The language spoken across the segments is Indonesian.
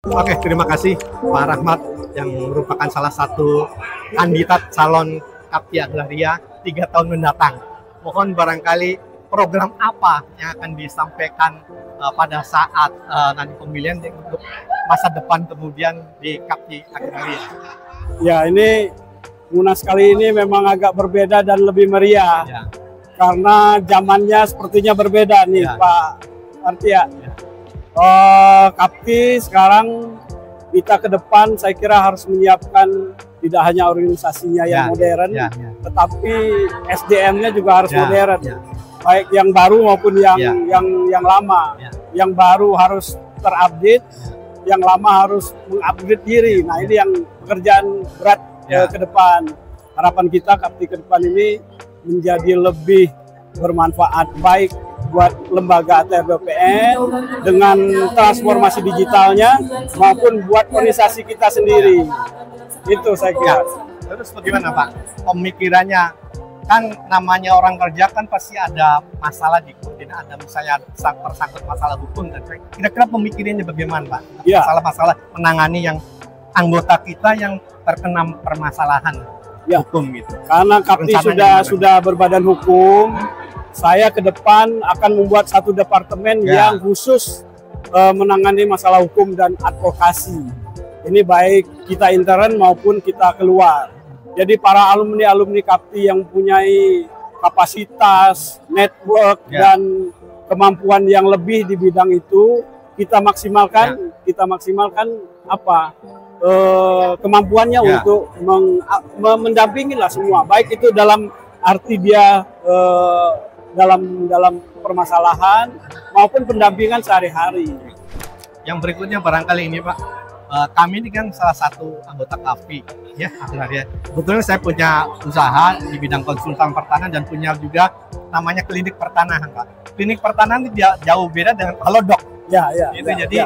Oke, terima kasih Pak Rahmat yang merupakan salah satu kandidat calon Kapti Agraria 3 tahun mendatang. Mohon barangkali program apa yang akan disampaikan pada saat nanti pemilihan untuk masa depan kemudian di Kapti Agraria. Ya, ini Munas kali ini memang agak berbeda dan lebih meriah. Ya. Karena zamannya sepertinya berbeda nih, ya. Pak Artia. Ya. Kapti sekarang kita ke depan saya kira harus menyiapkan tidak hanya organisasinya yang modern, tetapi SDM-nya juga harus modern. Baik yang baru maupun yang lama. Yang baru harus terupdate, yang lama harus mengupgrade diri. Nah, ini yang pekerjaan berat ke depan. Harapan kita Kapti ke depan ini menjadi lebih bermanfaat, baik buat lembaga ATR BPN dengan transformasi digitalnya maupun buat organisasi kita sendiri. Itu saya kira. Terus bagaimana Pak pemikirannya? Kan namanya orang kerja kan pasti ada masalah di koordinat, ada misalnya tersangkut masalah hukum, dan kira-kira pemikirannya bagaimana Pak? Masalah-masalah menangani yang anggota kita yang terkena permasalahan hukum gitu. Karena Kapti sudah berbadan hukum, saya ke depan akan membuat satu departemen yang khusus menangani masalah hukum dan advokasi. Ini baik kita intern maupun kita keluar. Jadi para alumni-alumni Kapti yang mempunyai kapasitas, network, dan kemampuan yang lebih di bidang itu, kita maksimalkan, apa kemampuannya untuk mendampingi lah semua. Baik itu dalam arti dia dalam permasalahan maupun pendampingan sehari-hari. Yang berikutnya barangkali ini Pak, kami ini kan salah satu anggota Kapti ya Agraria. Kebetulan saya punya usaha di bidang konsultan pertanahan dan punya juga namanya klinik pertanahan Pak. Klinik pertanahan itu jauh beda dengan halodoc. Jadi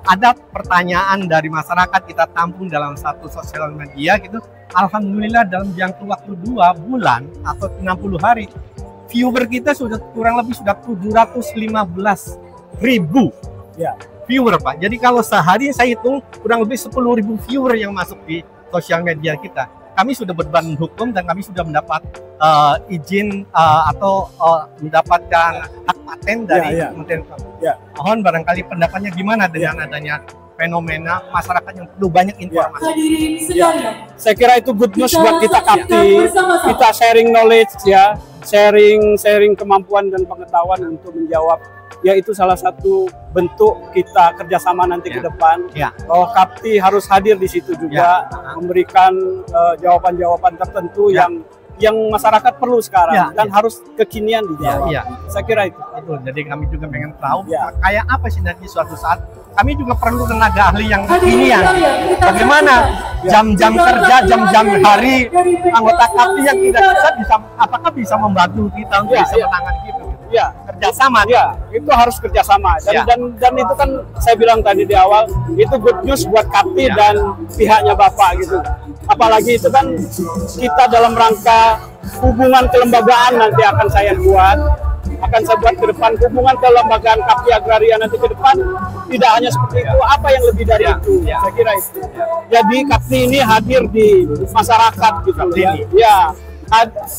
ada pertanyaan dari masyarakat kita tampung dalam satu sosial media gitu. Alhamdulillah dalam jangka waktu 2 bulan atau 60 hari viewer kita sudah kurang lebih 715.000 viewer Pak. Jadi kalau sehari saya hitung kurang lebih 10.000 viewer yang masuk di sosial media kita. Kami sudah berbadan hukum dan kami sudah mendapat izin atau mendapatkan hak paten dari Kementerian Kominfo. Mohon barangkali pendapatnya gimana dengan adanya fenomena masyarakat yang perlu banyak informasi. Saya kira itu good news buat kita Kapti. Kita sharing knowledge sharing kemampuan dan pengetahuan untuk menjawab. Ya, itu salah satu bentuk kita kerjasama nanti ke depan. Bahwa Kapti harus hadir di situ juga, memberikan jawaban-jawaban tertentu yang masyarakat perlu sekarang dan harus kekinian dijawab. Saya kira itu. Jadi kami juga pengen tahu kayak apa sih nanti suatu saat kami juga perlu tenaga ahli yang kekinian. Bagaimana jam-jam kerja, jam-jam hari anggota Kapti yang tidak bisa apakah bisa membantu kita untuk bisa menangani gitu. Kerjasama, itu harus kerjasama dan itu kan saya bilang tadi di awal itu good news buat Kapti dan pihaknya Bapak gitu. Apalagi itu kan kita dalam rangka hubungan kelembagaan nanti akan saya buat ke depan, hubungan kelembagaan Kapti Agraria nanti ke depan tidak hanya seperti itu, apa yang lebih dari itu, saya kira itu. Jadi Kapti ini hadir di masyarakat gitu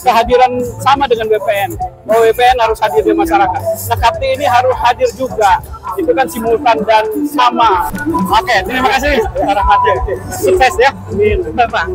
kehadiran sama dengan BPN, bahwa BPN harus hadir di masyarakat. Nah, Kapti ini harus hadir juga, itu kan simultan dan sama. Oke, terima kasih. Sukses ya. Amin. Bapak.